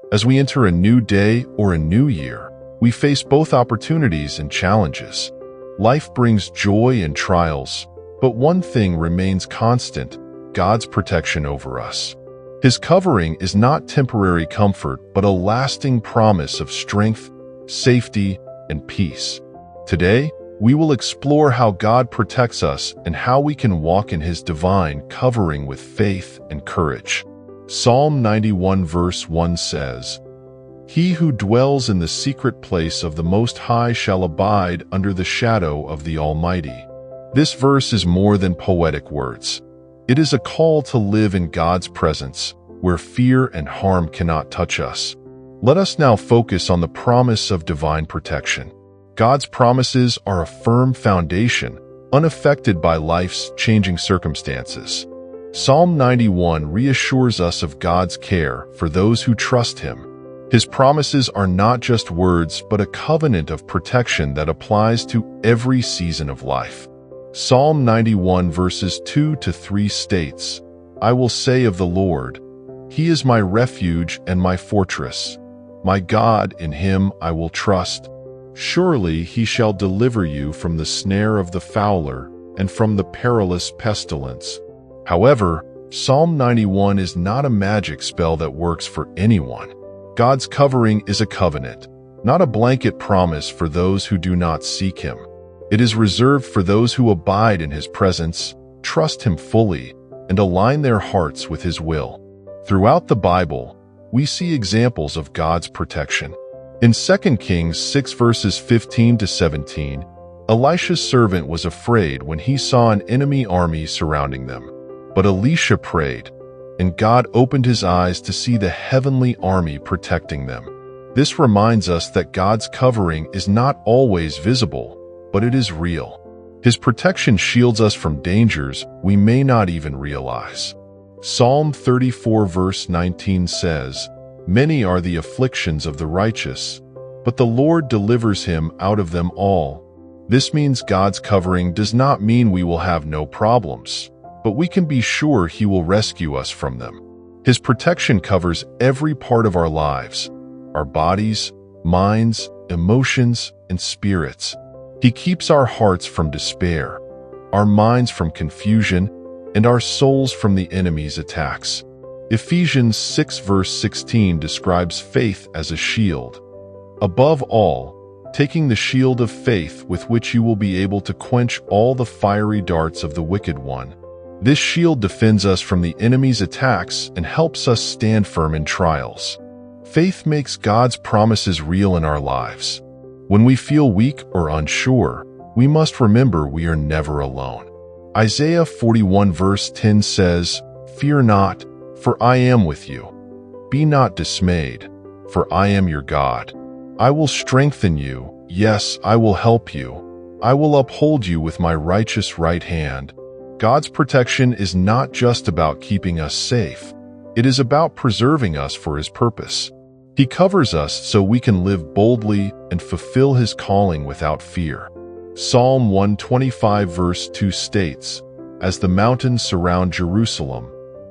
As we enter a new day or a new year, we face both opportunities and challenges. Life brings joy and trials, but one thing remains constant: God's protection over us. His covering is not temporary comfort, but a lasting promise of strength, safety, and peace. Today, we will explore how God protects us and how we can walk in His divine covering with faith and courage. Psalm 91 verse 1 says, "He who dwells in the secret place of the Most High shall abide under the shadow of the Almighty." This verse is more than poetic words. It is a call to live in God's presence, where fear and harm cannot touch us. Let us now focus on the promise of divine protection. God's promises are a firm foundation, unaffected by life's changing circumstances. Psalm 91 reassures us of God's care for those who trust Him. His promises are not just words, but a covenant of protection that applies to every season of life. Psalm 91 verses 2 to 3 states, "I will say of the Lord, He is my refuge and my fortress. My God, in Him I will trust. Surely He shall deliver you from the snare of the fowler and from the perilous pestilence." However, Psalm 91 is not a magic spell that works for anyone. God's covering is a covenant, not a blanket promise for those who do not seek Him. It is reserved for those who abide in His presence, trust Him fully, and align their hearts with His will. Throughout the Bible, we see examples of God's protection. In 2 Kings 6 verses 15 to 17, Elisha's servant was afraid when he saw an enemy army surrounding them. But Elisha prayed, and God opened his eyes to see the heavenly army protecting them. This reminds us that God's covering is not always visible, but it is real. His protection shields us from dangers we may not even realize. Psalm 34 verse 19 says, "Many are the afflictions of the righteous, but the Lord delivers him out of them all." This means God's covering does not mean we will have no problems, but we can be sure He will rescue us from them. His protection covers every part of our lives, our bodies, minds, emotions, and spirits. He keeps our hearts from despair, our minds from confusion, and our souls from the enemy's attacks. Ephesians 6 verse 16 describes faith as a shield. "Above all, taking the shield of faith with which you will be able to quench all the fiery darts of the wicked one." This shield defends us from the enemy's attacks and helps us stand firm in trials. Faith makes God's promises real in our lives. When we feel weak or unsure, we must remember we are never alone. Isaiah 41 verse 10 says, "Fear not, for I am with you. Be not dismayed, for I am your God. I will strengthen you, yes, I will help you. I will uphold you with my righteous right hand." God's protection is not just about keeping us safe. It is about preserving us for His purpose. He covers us so we can live boldly and fulfill His calling without fear. Psalm 125 verse 2 states, "As the mountains surround Jerusalem,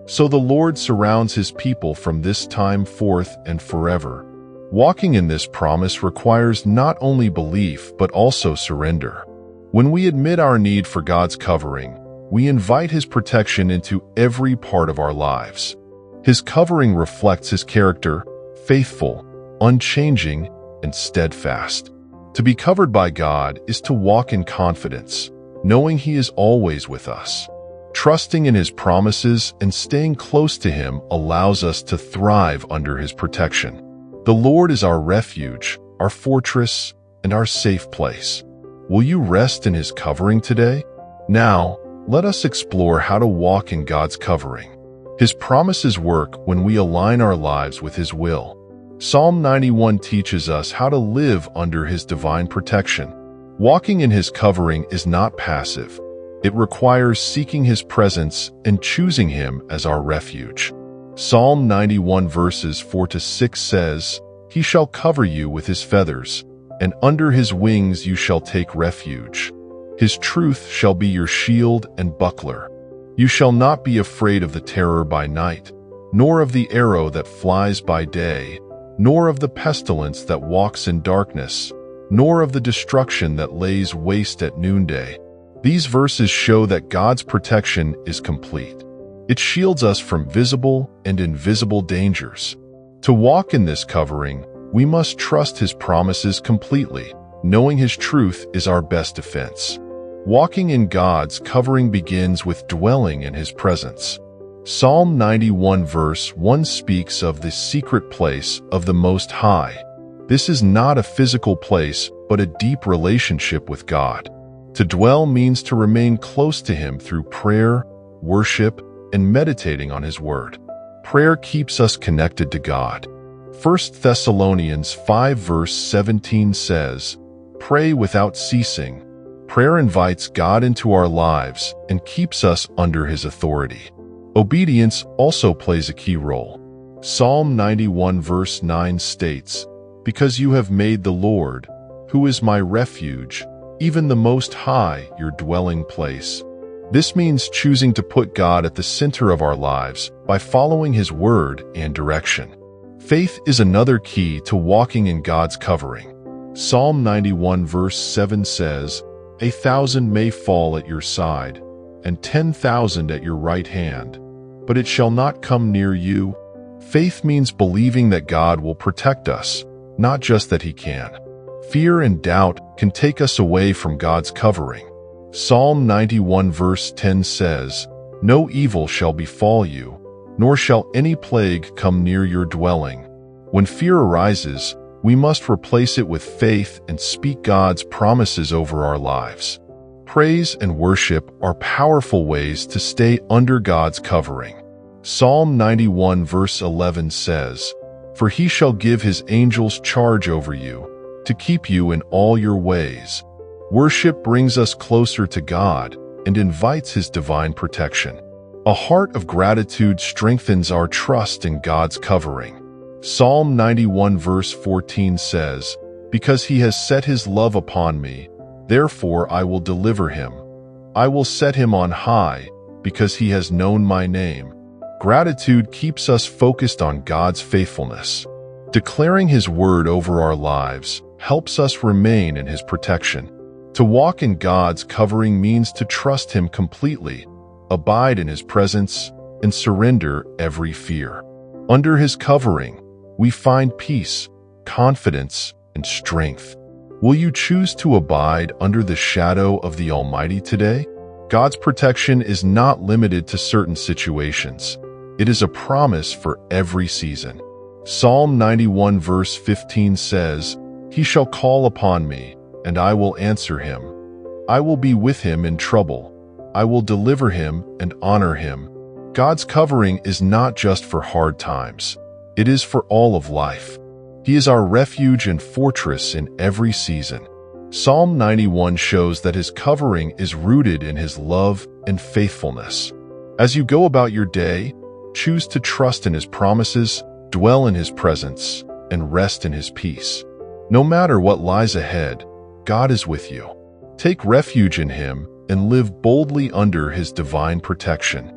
so the Lord surrounds His people from this time forth and forever." Walking in this promise requires not only belief but also surrender. When we admit our need for God's covering, we invite His protection into every part of our lives. His covering reflects His character: faithful, unchanging, and steadfast. To be covered by God is to walk in confidence, knowing He is always with us. Trusting in His promises and staying close to Him allows us to thrive under His protection. The Lord is our refuge, our fortress, and our safe place. Will you rest in His covering today? Now, let us explore how to walk in God's covering. His promises work when we align our lives with His will. Psalm 91 teaches us how to live under His divine protection. Walking in His covering is not passive. It requires seeking His presence and choosing Him as our refuge. Psalm 91 verses 4 to 6 says, "He shall cover you with His feathers, and under His wings you shall take refuge. His truth shall be your shield and buckler. You shall not be afraid of the terror by night, nor of the arrow that flies by day, nor of the pestilence that walks in darkness, nor of the destruction that lays waste at noonday. These verses show that God's protection is complete. It shields us from visible and invisible dangers. To walk in this covering, we must trust His promises completely, knowing His truth is our best defense. Walking in God's covering begins with dwelling in His presence. Psalm 91 verse 1 speaks of the secret place of the Most High. This is not a physical place, but a deep relationship with God. To dwell means to remain close to Him through prayer, worship, and meditating on His Word. Prayer keeps us connected to God. 1 Thessalonians 5 verse 17 says, "Pray without ceasing." Prayer invites God into our lives and keeps us under His authority. Obedience also plays a key role. Psalm 91 verse 9 states, "Because you have made the Lord, who is my refuge, even the Most High, your dwelling place." This means choosing to put God at the center of our lives by following His word and direction. Faith is another key to walking in God's covering. Psalm 91 verse 7 says, "1,000 may fall at your side, and 10,000 at your right hand, but it shall not come near you." Faith means believing that God will protect us, not just that He can. Fear and doubt can take us away from God's covering. Psalm 91 verse 10 says, "No evil shall befall you, nor shall any plague come near your dwelling." When fear arises, we must replace it with faith and speak God's promises over our lives. Praise and worship are powerful ways to stay under God's covering. Psalm 91 verse 11 says, "For He shall give His angels charge over you, to keep you in all your ways." Worship brings us closer to God and invites His divine protection. A heart of gratitude strengthens our trust in God's covering. Psalm 91 verse 14 says, "Because He has set His love upon me, therefore I will deliver Him. I will set Him on high, because He has known my name." Gratitude keeps us focused on God's faithfulness. Declaring His word over our lives helps us remain in His protection. To walk in God's covering means to trust Him completely, abide in His presence, and surrender every fear. Under His covering, we find peace, confidence, and strength. Will you choose to abide under the shadow of the Almighty today? God's protection is not limited to certain situations. It is a promise for every season. Psalm 91 verse 15 says, "He shall call upon me, and I will answer him. I will be with him in trouble. I will deliver him and honor him." God's covering is not just for hard times. It is for all of life. He is our refuge and fortress in every season. Psalm 91 shows that His covering is rooted in His love and faithfulness. As you go about your day, choose to trust in His promises, dwell in His presence, and rest in His peace. No matter what lies ahead, God is with you. Take refuge in Him and live boldly under His divine protection.